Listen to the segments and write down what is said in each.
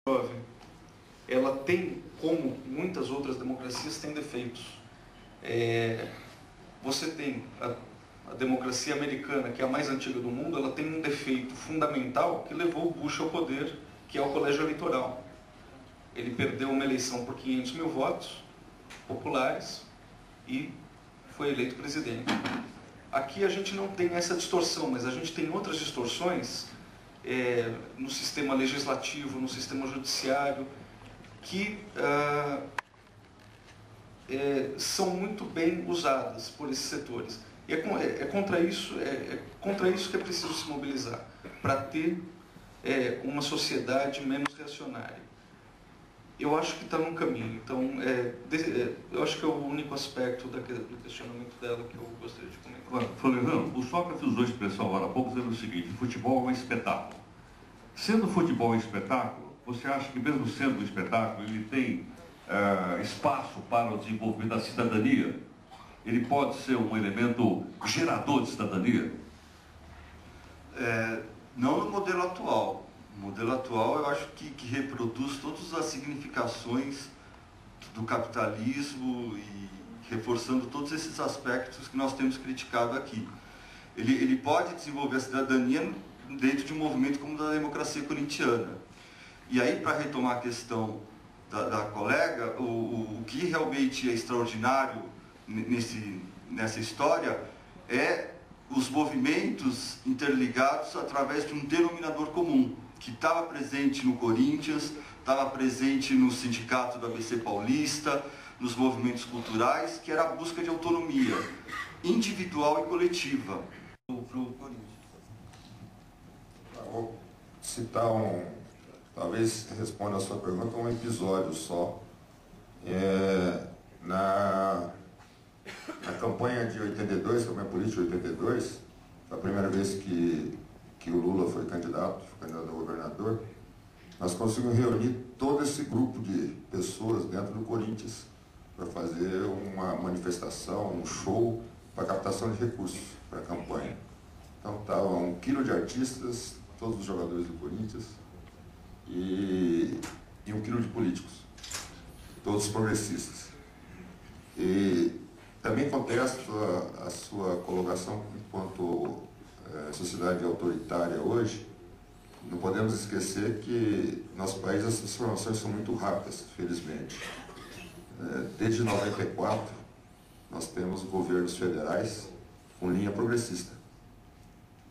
jovem, ela tem, como muitas outras democracias, tem defeitos. Você tem a democracia americana, que é a mais antiga do mundo, ela tem um defeito fundamental que levou o Bush ao poder, que é o colégio eleitoral. Ele perdeu uma eleição por 500 mil votos populares e foi eleito presidente. Aqui a gente não tem essa distorção, mas a gente tem outras distorções no sistema legislativo, no sistema judiciário, que são muito bem usadas por esses setores. E é contra isso que é preciso se mobilizar, para ter uma sociedade menos reacionária. Eu acho que está num caminho. Então, eu acho que é o único aspecto do questionamento dela que eu gostaria de comentar. Agora, Floriano, o Sócrates usou a expressão agora há pouco dizendo o seguinte: futebol é um espetáculo. Sendo futebol um espetáculo, você acha que mesmo sendo um espetáculo, ele tem espaço para o desenvolvimento da cidadania? Ele pode ser um elemento gerador de cidadania? Não no modelo atual. O modelo atual eu acho que reproduz todas as significações do capitalismo e reforçando todos esses aspectos que nós temos criticado aqui. Ele pode desenvolver a cidadania dentro de um movimento como o da democracia corintiana. E aí, para retomar a questão da colega, o que realmente é extraordinário nessa história é os movimentos interligados através de um denominador comum, que estava presente no Corinthians, estava presente no sindicato do ABC Paulista, nos movimentos culturais, que era a busca de autonomia individual e coletiva para o Corinthians. Vou citar talvez responda a sua pergunta, um episódio só. Na campanha de 82, campanha política de 82, foi a primeira vez que o Lula foi candidato a governador, nós conseguimos reunir todo esse grupo de pessoas dentro do Corinthians para fazer uma manifestação, um show para captação de recursos para a campanha. Então estava 1 quilo de artistas, todos os jogadores do Corinthians, e 1 quilo de políticos, todos progressistas. E também contesto a sua colocação enquanto sociedade autoritária hoje. Não podemos esquecer que no nosso país as transformações são muito rápidas, felizmente. Desde 94, nós temos governos federais com linha progressista.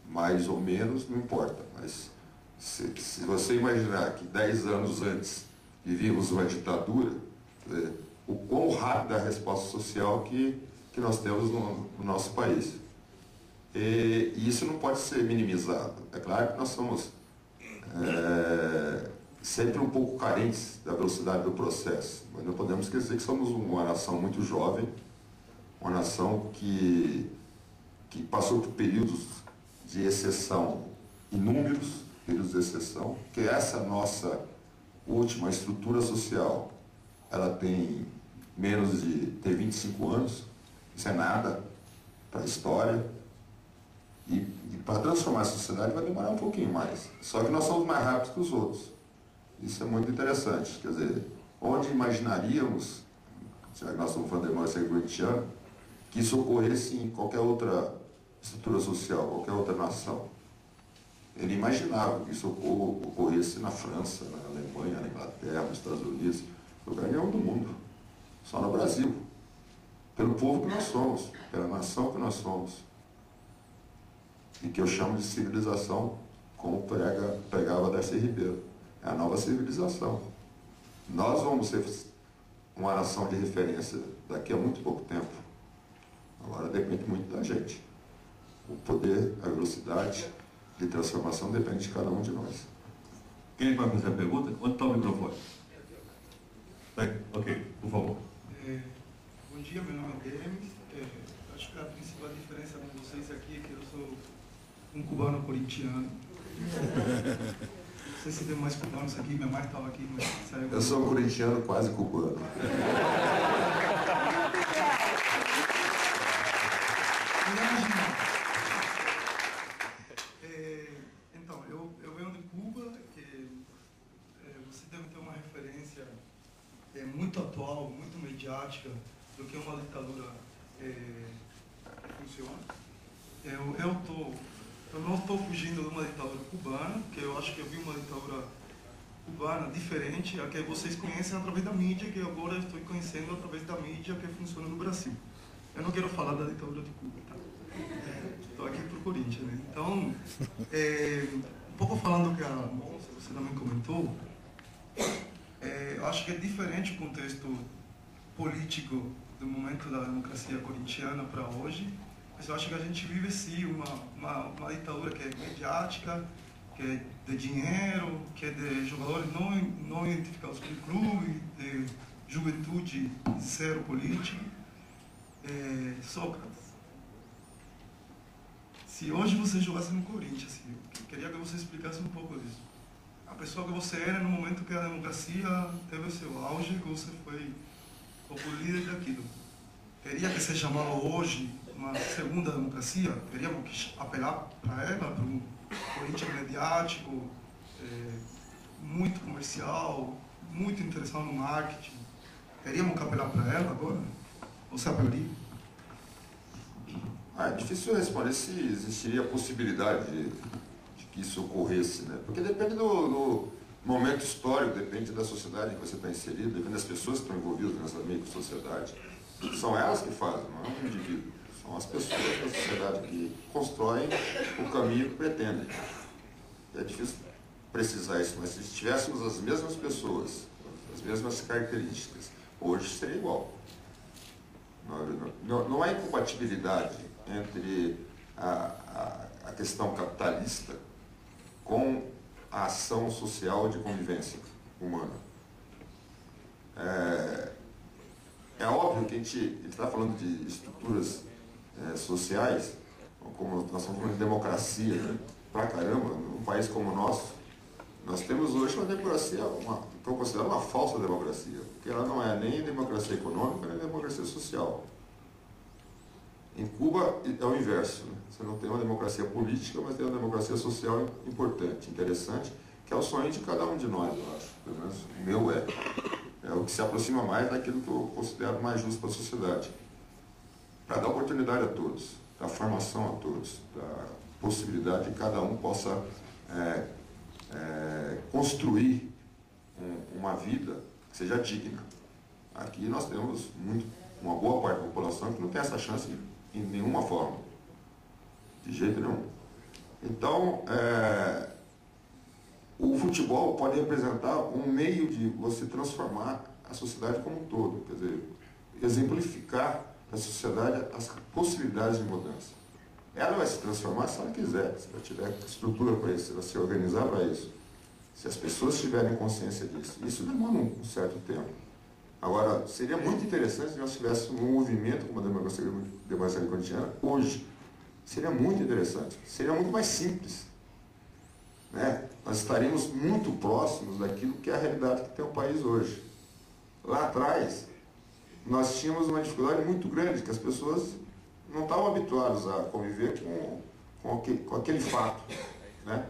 Mais ou menos, não importa, mas se você imaginar que 10 anos antes vivíamos uma ditadura, o quão rápida é a resposta social que nós temos no nosso país. E isso não pode ser minimizado. É claro que nós somos sempre um pouco carentes da velocidade do processo, mas não podemos esquecer que somos uma nação muito jovem, uma nação que passou por períodos de exceção, inúmeros períodos de exceção, que essa nossa última estrutura social, ela tem menos de 25 anos, isso é nada para a história. E para transformar a sociedade vai demorar um pouquinho mais. Só que nós somos mais rápidos que os outros. Isso é muito interessante. Quer dizer, onde imaginaríamos, já que nós estamos falando de democracia corintiana, que isso ocorresse em qualquer outra estrutura social, qualquer outra nação. Ele imaginava que isso ocorresse na França, na Alemanha, na Inglaterra, nos Estados Unidos, em lugar nenhum do mundo. Só no Brasil. Pelo povo que nós somos, pela nação que nós somos. E que eu chamo de civilização, como pregava Darcy Ribeiro. É a nova civilização. Nós vamos ser uma nação de referência daqui a muito pouco tempo. Agora depende muito da gente. O poder, a velocidade de transformação depende de cada um de nós. Quem vai fazer a pergunta? Onde está o microfone? Ok, por favor. Bom dia, meu nome é Demis. Acho que a principal diferença com vocês aqui é que eu sou um cubano corintiano. Não sei se tem mais cubanos aqui, minha mãe estava aqui, mas saiu. Eu sou um corintiano quase cubano. Então, eu venho de Cuba, que você deve é muito atual, muito mediática, do que uma ditadura funciona. Eu não estou fugindo de uma ditadura cubana, porque eu acho que eu vi uma ditadura cubana diferente, a que vocês conhecem através da mídia, que agora eu estou conhecendo através da mídia que funciona no Brasil. Eu não quero falar da ditadura de Cuba, tá? Estou aqui para o Corinthians, né? Então, um pouco falando do que a moça, você também comentou, eu acho que é diferente o contexto político do momento da democracia corintiana para hoje, mas eu acho que a gente vive sim uma ditadura que é mediática, que é de dinheiro, que é de jogadores não identificados com o clube, de juventude zero política. Sócrates, se hoje você jogasse no Corinthians, eu queria que você explicasse um pouco disso. A pessoa que você era no momento que a democracia teve o seu auge, que você foi o líder daquilo. Teria que ser chamada hoje uma segunda democracia? Teríamos que apelar para ela, para um Corinthians mediático, muito comercial, muito interessado no marketing. Teríamos que apelar para ela agora? Você apelaria? É difícil responder se existiria a possibilidade de que isso ocorresse, né? Porque depende do momento histórico, depende da sociedade em que você está inserido, depende das pessoas que estão envolvidas nessa micro-sociedade. São elas que fazem, não é um indivíduo. São as pessoas da sociedade que constroem o caminho que pretendem. É difícil precisar isso, mas se tivéssemos as mesmas pessoas, as mesmas características, hoje seria igual. Não há incompatibilidade entre a questão capitalista com a ação social de convivência humana. É óbvio que a gente está falando de estruturas sociais, como nós estamos falando de democracia, né? Pra caramba, num país como o nosso, nós temos hoje uma democracia, que eu considero uma falsa democracia, porque ela não é nem democracia econômica, nem democracia social. Em Cuba é o inverso, né? Você não tem uma democracia política, mas tem uma democracia social importante, interessante, que é o sonho de cada um de nós, eu acho. Pelo menos o meu é o que se aproxima mais daquilo que eu considero mais justo para a sociedade. Para dar oportunidade a todos, dar formação a todos, dar possibilidade de que cada um possa construir uma vida que seja digna. Aqui nós temos uma boa parte da população que não tem essa chance em nenhuma forma, de jeito nenhum. Então, o futebol pode representar um meio de você transformar a sociedade como um todo, quer dizer, exemplificar na sociedade as possibilidades de mudança. Ela vai se transformar se ela quiser, se ela tiver estrutura para isso, se ela se organizar para isso, se as pessoas tiverem consciência disso. Isso demora um certo tempo. Agora, seria muito interessante se nós tivéssemos um movimento como a democracia corintiana hoje. Seria muito interessante, seria muito mais simples, né? Nós estaríamos muito próximos daquilo que é a realidade que tem o país hoje. Lá atrás, nós tínhamos uma dificuldade muito grande, que as pessoas não estavam habituadas a conviver com aquele fato, né?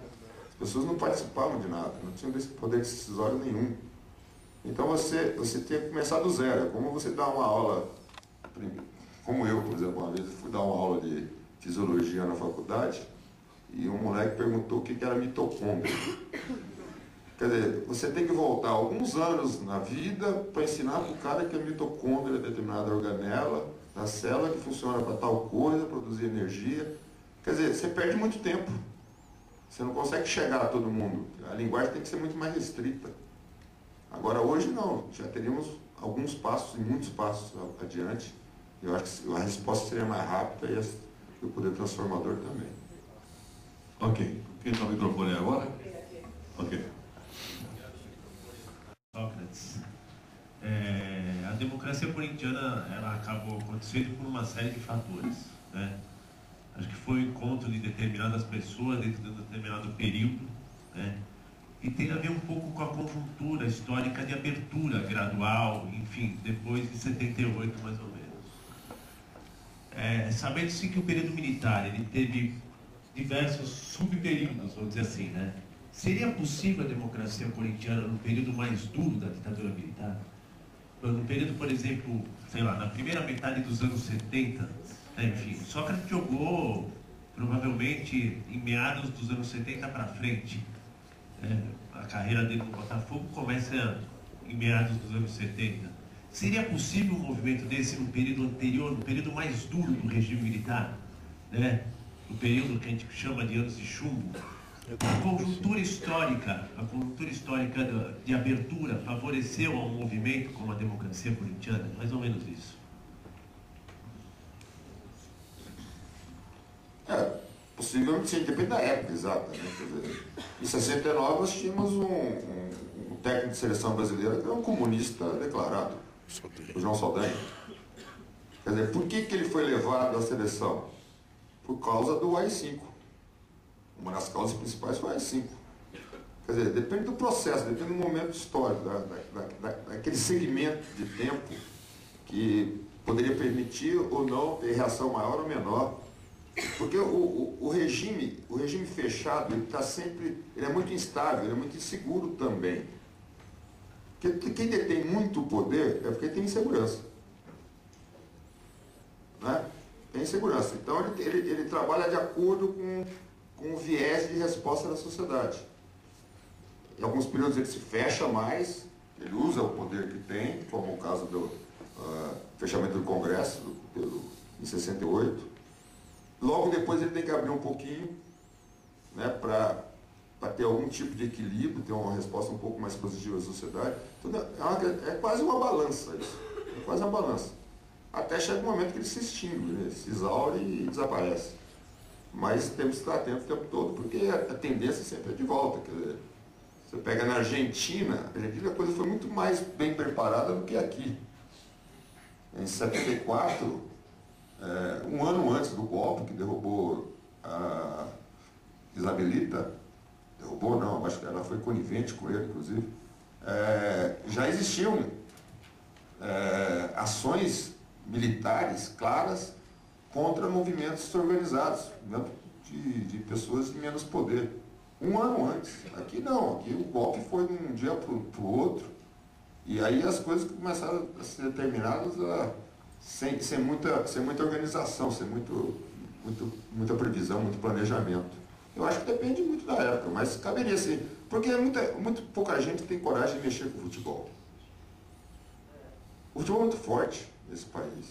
As pessoas não participavam de nada, não tinham poder decisório nenhum. Então você tinha que começar do zero. É como você dar uma aula, como eu, por exemplo, uma vez eu fui dar uma aula de fisiologia na faculdade e um moleque perguntou o que era mitocôndria. Quer dizer, você tem que voltar alguns anos na vida para ensinar para o cara que a mitocôndria é determinada organela da célula que funciona para tal coisa, produzir energia. Quer dizer, você perde muito tempo. Você não consegue chegar a todo mundo. A linguagem tem que ser muito mais restrita. Agora, hoje não. Já teríamos alguns passos e muitos passos adiante. Eu acho que a resposta seria mais rápida e o poder transformador também. Ok. Quem está o microfone agora? Ok. Sócrates. A democracia corintiana ela acabou acontecendo por uma série de fatores, né? Acho que foi o encontro de determinadas pessoas dentro de um determinado período, né? E tem a ver um pouco com a conjuntura histórica de abertura gradual, enfim, depois de 78 mais ou menos. Sabendo-se que o período militar ele teve diversos subperíodos, vamos dizer assim, né? Seria possível a democracia corintiana no período mais duro da ditadura militar? No período, por exemplo, sei lá, na primeira metade dos anos 70, né, enfim, Sócrates jogou provavelmente em meados dos anos 70 para frente. A carreira dele no Botafogo começa em meados dos anos 70. Seria possível um movimento desse no período anterior, no período mais duro do regime militar, né? No período que a gente chama de anos de chumbo? A conjuntura histórica de abertura favoreceu a um movimento como a democracia corintiana? Mais ou menos isso. Possivelmente sim, depende da época exata, né? Quer dizer, em 69 nós tínhamos um técnico de seleção brasileira que era um comunista declarado, o João Saldanha. Quer dizer, por que ele foi levado à seleção? Por causa do AI-5. Uma das causas principais foi o AI-5. Quer dizer, depende do processo, depende do momento histórico, daquele segmento de tempo que poderia permitir ou não ter reação maior ou menor. Porque o regime fechado, ele é muito instável, ele é muito inseguro também. Porque quem detém muito poder é porque tem insegurança. Né? Tem insegurança. Então ele trabalha de acordo com o viés de resposta da sociedade. Em alguns períodos ele se fecha mais, ele usa o poder que tem, como o caso do fechamento do Congresso em 68. Logo depois ele tem que abrir um pouquinho, né, para ter algum tipo de equilíbrio, ter uma resposta um pouco mais positiva à sociedade. Então, é quase uma balança isso. É quase uma balança. Até chega um momento que ele se extingue, né, se exaure e desaparece. Mas temos que estar atentos o tempo todo, porque a tendência sempre é de volta. Quer dizer, você pega na Argentina, a coisa foi muito mais bem preparada do que aqui. Em 74... um ano antes do golpe que derrubou a Isabelita, derrubou não, acho que ela foi conivente com ele, inclusive, já existiam ações militares claras contra movimentos organizados, né, de pessoas de menos poder. Um ano antes. Aqui não, aqui o golpe foi de um dia para o outro, e aí as coisas começaram a ser determinadas sem muita organização, sem muita previsão, muito planejamento. Eu acho que depende muito da época, mas caberia sim, porque muito pouca gente tem coragem de mexer com o futebol. O futebol é muito forte nesse país.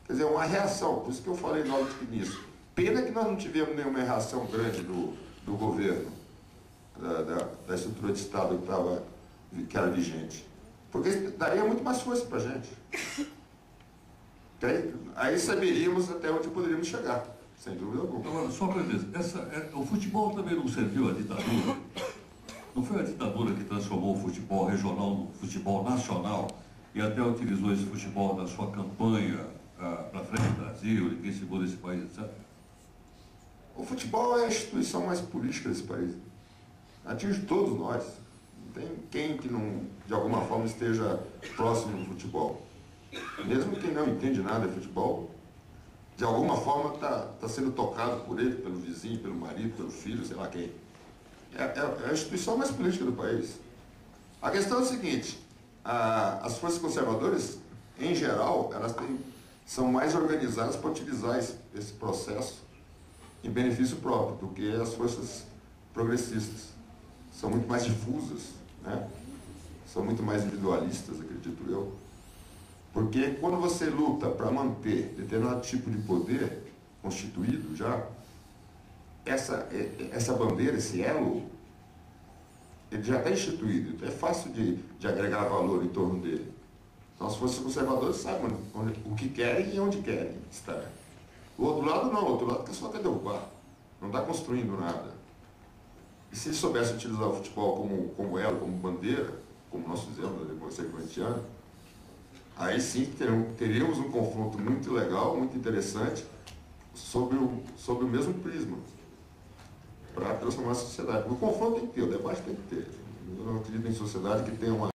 Quer dizer, é uma reação, por isso que eu falei logo de início. Pena que nós não tivemos nenhuma reação grande do governo, da estrutura de Estado que era vigente. Porque daria muito mais força para a gente. Aí saberíamos até onde poderíamos chegar, sem dúvida alguma. Agora, só para dizer, o futebol também não serviu à ditadura? Não foi a ditadura que transformou o futebol regional no futebol nacional e até utilizou esse futebol na sua campanha para frente do Brasil, ninguém segura esse país, etc.? O futebol é a instituição mais política desse país. Atinge todos nós. Não tem quem que não, de alguma forma, esteja próximo do futebol. Mesmo quem não entende nada de futebol, de alguma forma está sendo tocado por ele, pelo vizinho, pelo marido, pelo filho, sei lá quem. É a instituição mais política do país. A questão é o seguinte, as forças conservadoras, em geral, são mais organizadas para utilizar esse processo em benefício próprio do que as forças progressistas. São muito mais difusas, né? São muito mais individualistas, acredito eu. Porque quando você luta para manter determinado tipo de poder constituído já, essa bandeira, esse elo, ele já está instituído, então é fácil de agregar valor em torno dele. Então as forças conservadoras sabem o que querem e onde querem estar. O outro lado não, o outro lado só quer derrubar, não está construindo nada. E se eles soubessem utilizar o futebol como elo, como bandeira, como nós fizemos na democracia corintiana, aí sim teríamos um confronto muito legal, muito interessante, sobre o mesmo prisma, para transformar a sociedade. O confronto tem que ter, o debate tem que ter. Eu não acredito em sociedade que tenha uma